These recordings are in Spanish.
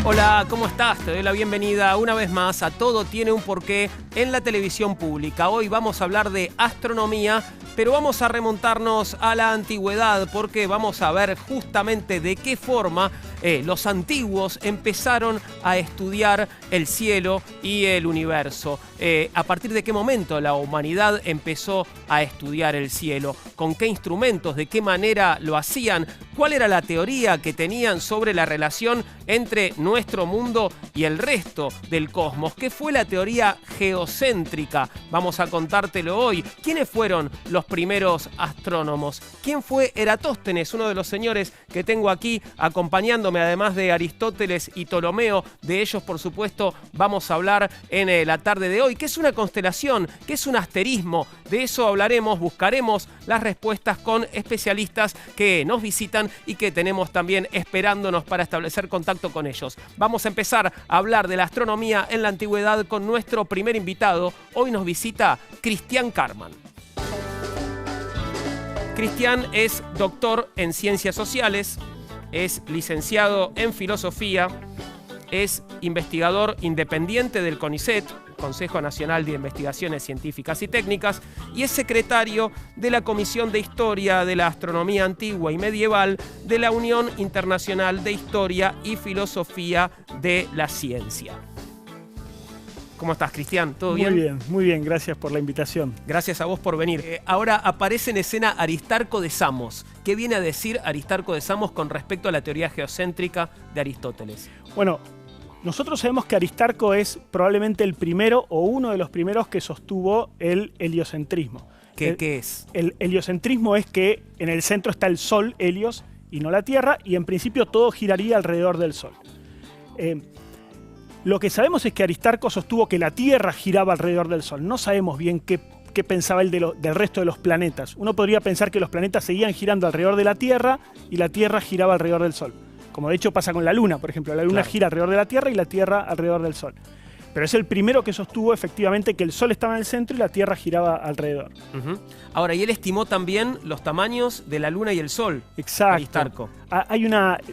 Hola, ¿cómo estás? Te doy la bienvenida una vez más a Todo tiene un porqué en la televisión pública. Hoy vamos a hablar de astronomía, pero vamos a remontarnos a la antigüedad porque vamos a ver justamente de qué forma los antiguos empezaron a estudiar el cielo y el universo. A partir de qué momento la humanidad empezó a estudiar el cielo, con qué instrumentos, de qué manera lo hacían, cuál era la teoría que tenían sobre la relación entre nuestro mundo y el resto del cosmos. ¿Qué fue la teoría geocéntrica? Vamos a contártelo hoy. ¿Quiénes fueron los primeros astrónomos? ¿Quién fue Eratóstenes, uno de los señores que tengo aquí acompañándome, además de Aristóteles y Ptolomeo? De ellos, por supuesto, vamos a hablar en la tarde de hoy. ¿Qué es una constelación? ¿Qué es un asterismo? De eso hablaremos, buscaremos las respuestas con especialistas que nos visitan y que tenemos también esperándonos para establecer contacto con ellos. Vamos a empezar a hablar de la astronomía en la antigüedad con nuestro primer invitado. Hoy nos visita Cristian Karman. Cristian es doctor en Ciencias Sociales, es licenciado en Filosofía, es investigador independiente del CONICET, Consejo Nacional de Investigaciones Científicas y Técnicas, y es secretario de la Comisión de Historia de la Astronomía Antigua y Medieval de la Unión Internacional de Historia y Filosofía de la Ciencia. ¿Cómo estás, Cristian? ¿Todo bien? Muy bien, gracias por la invitación. Gracias a vos por venir. Ahora aparece en escena Aristarco de Samos. ¿Qué viene a decir Aristarco de Samos con respecto a la teoría geocéntrica de Aristóteles? Bueno, nosotros sabemos que Aristarco es probablemente el primero o uno de los primeros que sostuvo el heliocentrismo. ¿Qué es? El heliocentrismo es que en el centro está el Sol, Helios, y no la Tierra, y en principio todo giraría alrededor del Sol. Lo que sabemos es que Aristarco sostuvo que la Tierra giraba alrededor del Sol. No sabemos bien qué pensaba él del resto de los planetas. Uno podría pensar que los planetas seguían girando alrededor de la Tierra y la Tierra giraba alrededor del Sol. Como de hecho pasa con la Luna, por ejemplo. La Luna gira alrededor de la Tierra y la Tierra alrededor del Sol. Pero es el primero que sostuvo efectivamente que el Sol estaba en el centro y la Tierra giraba alrededor. Ahora, y él estimó también los tamaños de la Luna y el Sol. Exacto. Aristarco.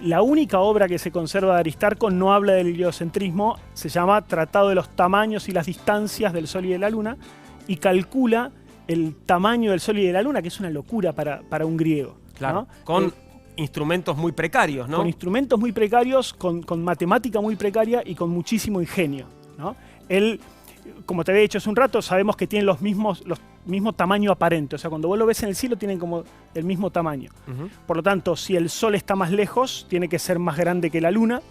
La única obra que se conserva de Aristarco no habla del heliocentrismo, se llama Tratado de los tamaños y las distancias del Sol y de la Luna, y calcula el tamaño del Sol y de la Luna, que es una locura para un griego. Claro, ¿no? con instrumentos muy precarios, ¿no? Con instrumentos muy precarios, con matemática muy precaria y con muchísimo ingenio, ¿no? Él, como te había dicho hace un rato, sabemos que tienen los mismos tamaño aparente. O sea, cuando vos lo ves en el cielo, tienen como el mismo tamaño. Por lo tanto, si el Sol está más lejos, tiene que ser más grande que la Luna,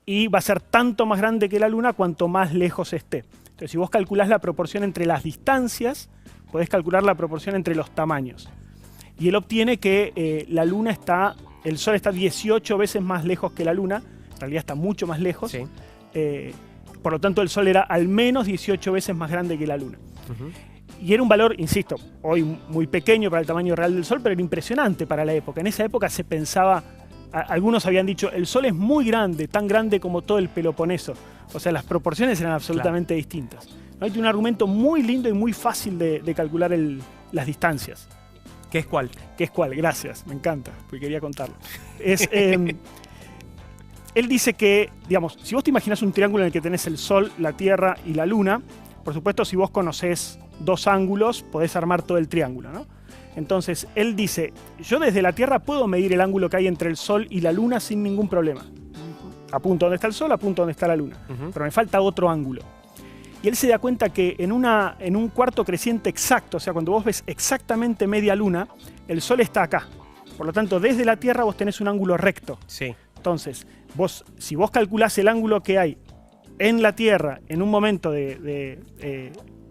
y va a ser tanto más grande que la Luna cuanto más lejos esté. Entonces, si vos calculás la proporción entre las distancias, podés calcular la proporción entre los tamaños. Y él obtiene que el Sol está 18 veces más lejos que la Luna, en realidad está mucho más lejos. Sí. Por lo tanto, el Sol era al menos 18 veces más grande que la Luna. Y era un valor, insisto, hoy muy pequeño para el tamaño real del Sol, pero era impresionante para la época. En esa época se pensaba, algunos habían dicho, el Sol es muy grande, tan grande como todo el Peloponeso. O sea, las proporciones eran absolutamente distintas. ¿No? Hay un argumento muy lindo y muy fácil de calcular las distancias. ¿Qué es cuál? ¿Qué es cuál? Gracias, me encanta, porque quería contarlo. Él dice que, digamos, si vos te imaginás un triángulo en el que tenés el Sol, la Tierra y la Luna, por supuesto, si vos conocés dos ángulos, podés armar todo el triángulo, ¿no? Entonces, él dice, yo desde la Tierra puedo medir el ángulo que hay entre el Sol y la Luna sin ningún problema. Apunto donde está el Sol, apunto donde está la Luna. Pero me falta otro ángulo. Y él se da cuenta que en un cuarto creciente exacto, o sea, cuando vos ves exactamente media luna, el Sol está acá. Por lo tanto, desde la Tierra vos tenés un ángulo recto. Sí. Entonces, si vos calculás el ángulo que hay en la Tierra en un momento de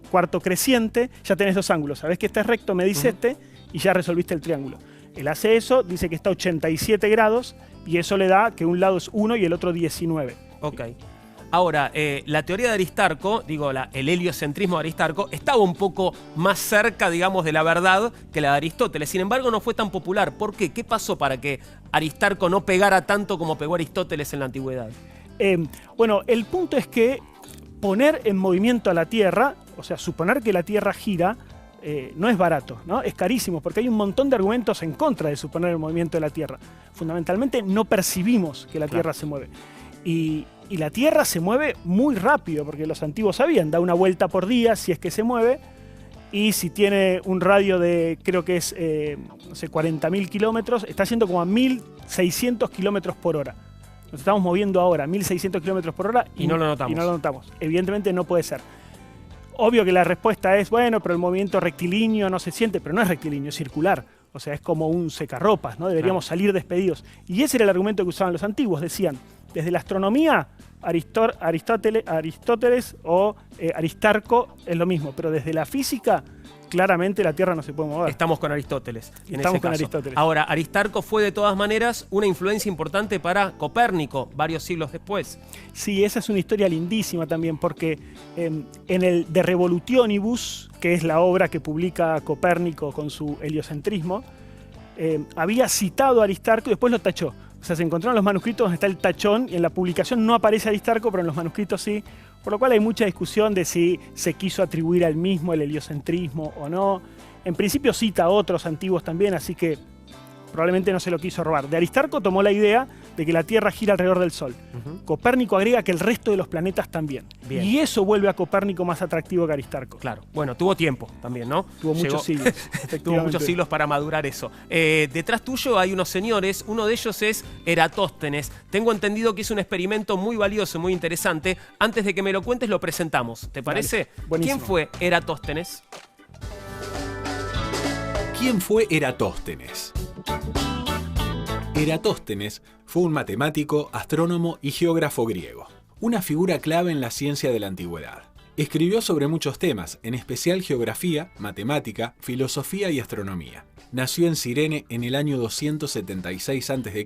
cuarto creciente, ya tenés dos ángulos. Sabés que este es recto, medís este y ya resolviste el triángulo. Él hace eso, dice que está a 87 grados y eso le da que un lado es 1 y el otro 19. Ok. Ahora, la teoría de Aristarco, el heliocentrismo de Aristarco, estaba un poco más cerca, digamos, de la verdad que la de Aristóteles. Sin embargo, no fue tan popular. ¿Por qué? ¿Qué pasó para que Aristarco no pegara tanto como pegó Aristóteles en la antigüedad? Bueno, el punto es que poner en movimiento a la Tierra, o sea, suponer que la Tierra gira, no es barato, ¿no? Es carísimo, porque hay un montón de argumentos en contra de suponer el movimiento de la Tierra. Fundamentalmente, no percibimos que la Tierra se mueve. Y Y la Tierra se mueve muy rápido, porque los antiguos sabían, da una vuelta por día si es que se mueve, y si tiene un radio de, creo que es, no sé, 40.000 kilómetros, está yendo como a 1.600 kilómetros por hora. Nos estamos moviendo ahora, 1.600 kilómetros por hora, y no lo notamos. Y no lo notamos. Evidentemente no puede ser. Obvio que la respuesta es, bueno, pero el movimiento rectilíneo no se siente, pero no es rectilíneo, es circular. O sea, es como un secarropas, ¿no? Deberíamos salir despedidos. Y ese era el argumento que usaban los antiguos. Decían, desde la astronomía, Aristóteles o Aristarco es lo mismo, pero desde la física, claramente la Tierra no se puede mover. Estamos con Aristóteles. Estamos con Aristóteles. Ahora, Aristarco fue de todas maneras una influencia importante para Copérnico, varios siglos después. Sí, esa es una historia lindísima también, porque en el De Revolutionibus, que es la obra que publica Copérnico con su heliocentrismo, había citado a Aristarco y después lo tachó. O sea, se encontraron los manuscritos donde está el tachón y en la publicación no aparece Aristarco, pero en los manuscritos sí. Por lo cual hay mucha discusión de si se quiso atribuir al mismo el heliocentrismo o no. En principio cita a otros antiguos también, así que probablemente no se lo quiso robar. De Aristarco tomó la idea de que la Tierra gira alrededor del Sol. Copérnico agrega que el resto de los planetas también. Bien. Y eso vuelve a Copérnico más atractivo que Aristarco. Claro. Bueno, tuvo tiempo también, ¿no? Tuvo muchos siglos. Tuvo muchos siglos para madurar eso. Detrás tuyo hay unos señores, uno de ellos es Eratóstenes. Tengo entendido que es un experimento muy valioso, muy interesante. Antes de que me lo cuentes, lo presentamos. ¿Te parece? Buenísimo. ¿Quién fue Eratóstenes? ¿Quién fue Eratóstenes? Eratóstenes fue un matemático, astrónomo y geógrafo griego, una figura clave en la ciencia de la antigüedad. Escribió sobre muchos temas, en especial geografía, matemática, filosofía y astronomía. Nació en Cirene en el año 276 a.C.,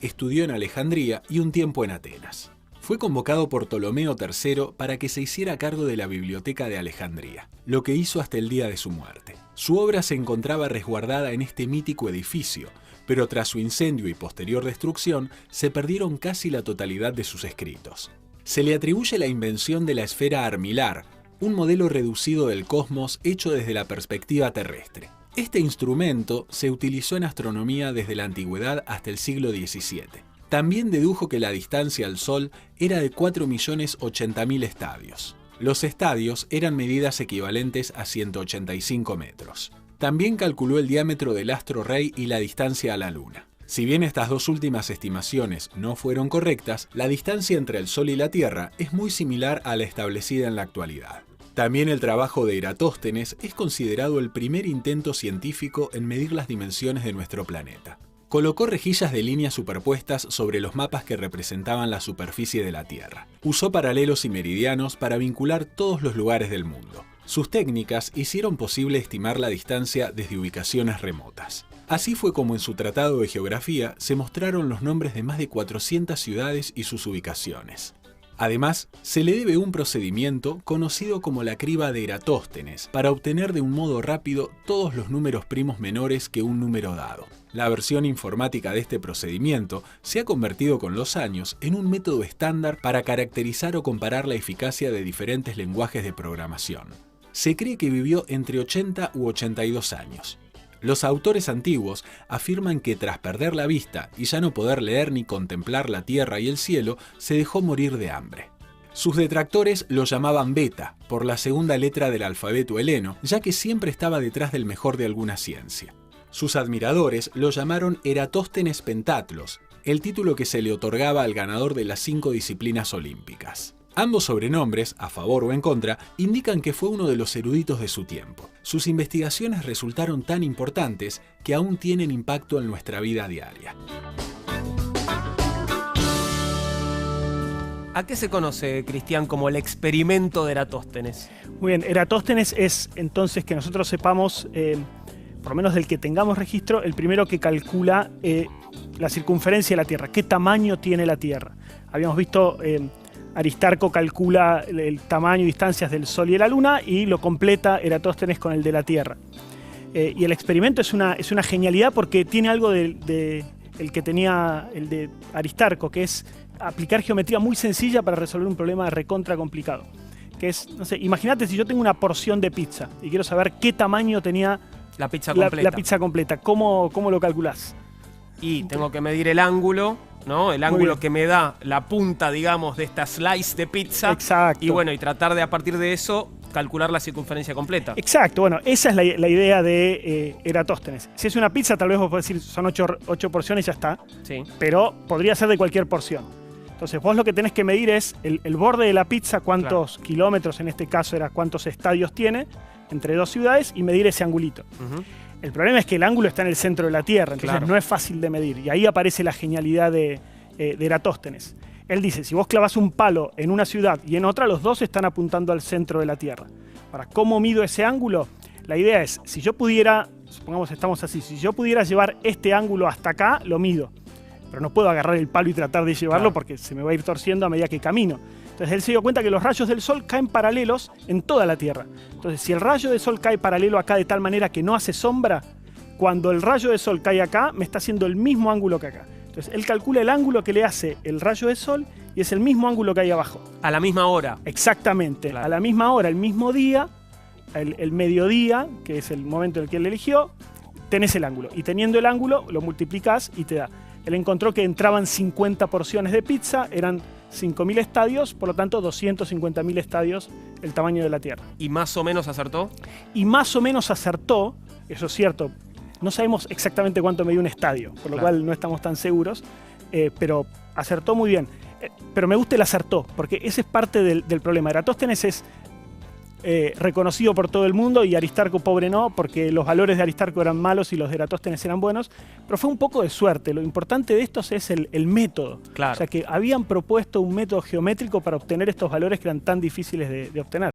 estudió en Alejandría y un tiempo en Atenas. Fue convocado por Ptolomeo III para que se hiciera cargo de la biblioteca de Alejandría, lo que hizo hasta el día de su muerte. Su obra se encontraba resguardada en este mítico edificio, pero tras su incendio y posterior destrucción, se perdieron casi la totalidad de sus escritos. Se le atribuye la invención de la esfera armilar, un modelo reducido del cosmos hecho desde la perspectiva terrestre. Este instrumento se utilizó en astronomía desde la antigüedad hasta el siglo XVII. También dedujo que la distancia al Sol era de 4.080.000 estadios. Los estadios eran medidas equivalentes a 185 metros. También calculó el diámetro del astro rey y la distancia a la Luna. Si bien estas dos últimas estimaciones no fueron correctas, la distancia entre el Sol y la Tierra es muy similar a la establecida en la actualidad. También el trabajo de Eratóstenes es considerado el primer intento científico en medir las dimensiones de nuestro planeta. Colocó rejillas de líneas superpuestas sobre los mapas que representaban la superficie de la Tierra. Usó paralelos y meridianos para vincular todos los lugares del mundo. Sus técnicas hicieron posible estimar la distancia desde ubicaciones remotas. Así fue como en su tratado de geografía se mostraron los nombres de más de 400 ciudades y sus ubicaciones. Además, se le debe un procedimiento conocido como la criba de Eratóstenes para obtener de un modo rápido todos los números primos menores que un número dado. La versión informática de este procedimiento se ha convertido con los años en un método estándar para caracterizar o comparar la eficacia de diferentes lenguajes de programación. Se cree que vivió entre 80 u 82 años. Los autores antiguos afirman que tras perder la vista y ya no poder leer ni contemplar la tierra y el cielo, se dejó morir de hambre. Sus detractores lo llamaban Beta, por la segunda letra del alfabeto heleno, ya que siempre estaba detrás del mejor de alguna ciencia. Sus admiradores lo llamaron Eratóstenes Pentatlos, el título que se le otorgaba al ganador de las 5 disciplinas olímpicas. Ambos sobrenombres, a favor o en contra, indican que fue uno de los eruditos de su tiempo. Sus investigaciones resultaron tan importantes que aún tienen impacto en nuestra vida diaria. ¿A qué se conoce, Cristian, como el experimento de Eratóstenes? Muy bien, Eratóstenes es entonces, que nosotros sepamos, por lo menos del que tengamos registro, el primero que calcula la circunferencia de la Tierra, qué tamaño tiene la Tierra. Habíamos visto... Aristarco calcula el tamaño y distancias del Sol y de la Luna y lo completa Eratóstenes con el de la Tierra. Y el experimento es una genialidad porque tiene algo el que tenía el de Aristarco, que es aplicar geometría muy sencilla para resolver un problema recontra complicado. Que es, no sé, imagínate si yo tengo una porción de pizza y quiero saber qué tamaño tenía la pizza completa. La pizza completa. ¿Cómo lo calculás? Y tengo que medir el ángulo ¿no? El Muy ángulo bien. que me da la punta, digamos, de esta slice de pizza. Exacto. Y bueno, y tratar de a partir de eso calcular la circunferencia completa. Exacto, bueno, esa es la idea de Eratóstenes. Si es una pizza, tal vez vos podés decir son 8 porciones y ya está, Sí. pero podría ser de cualquier porción. Entonces vos lo que tenés que medir es el borde de la pizza, cuántos kilómetros, en este caso era cuántos estadios tiene, entre dos ciudades, y medir ese angulito. Ujú. El problema es que el ángulo está en el centro de la Tierra, entonces Claro. no es fácil de medir. Y ahí aparece la genialidad de Eratóstenes. Él dice, si vos clavas un palo en una ciudad y en otra, los dos están apuntando al centro de la Tierra. Ahora, ¿cómo mido ese ángulo? La idea es, si yo pudiera, supongamos estamos así, si yo pudiera llevar este ángulo hasta acá, lo mido. Pero no puedo agarrar el palo y tratar de llevarlo Claro. porque se me va a ir torciendo a medida que camino. Entonces él se dio cuenta que los rayos del sol caen paralelos en toda la Tierra. Entonces, si el rayo de sol cae paralelo acá de tal manera que no hace sombra, cuando el rayo de sol cae acá, me está haciendo el mismo ángulo que acá. Entonces, él calcula el ángulo que le hace el rayo de sol y es el mismo ángulo que hay abajo. A la misma hora. Exactamente. Claro. A la misma hora, el mismo día, el mediodía, que es el momento en el que él eligió, tenés el ángulo. Y teniendo el ángulo, lo multiplicás y te da. Él encontró que entraban 50 porciones de pizza, eran 5.000 estadios, por lo tanto 250.000 estadios el tamaño de la Tierra. ¿Y más o menos acertó? Y más o menos acertó, eso es cierto, no sabemos exactamente cuánto medía un estadio, por lo Claro. cual no estamos tan seguros, pero acertó muy bien. Pero me gusta el acertó, porque ese es parte del problema. Eratóstenes es reconocido por todo el mundo y Aristarco pobre no, porque los valores de Aristarco eran malos y los de Eratóstenes eran buenos, pero fue un poco de suerte. Lo importante de estos es el método. Claro. O sea que habían propuesto un método geométrico para obtener estos valores que eran tan difíciles de obtener.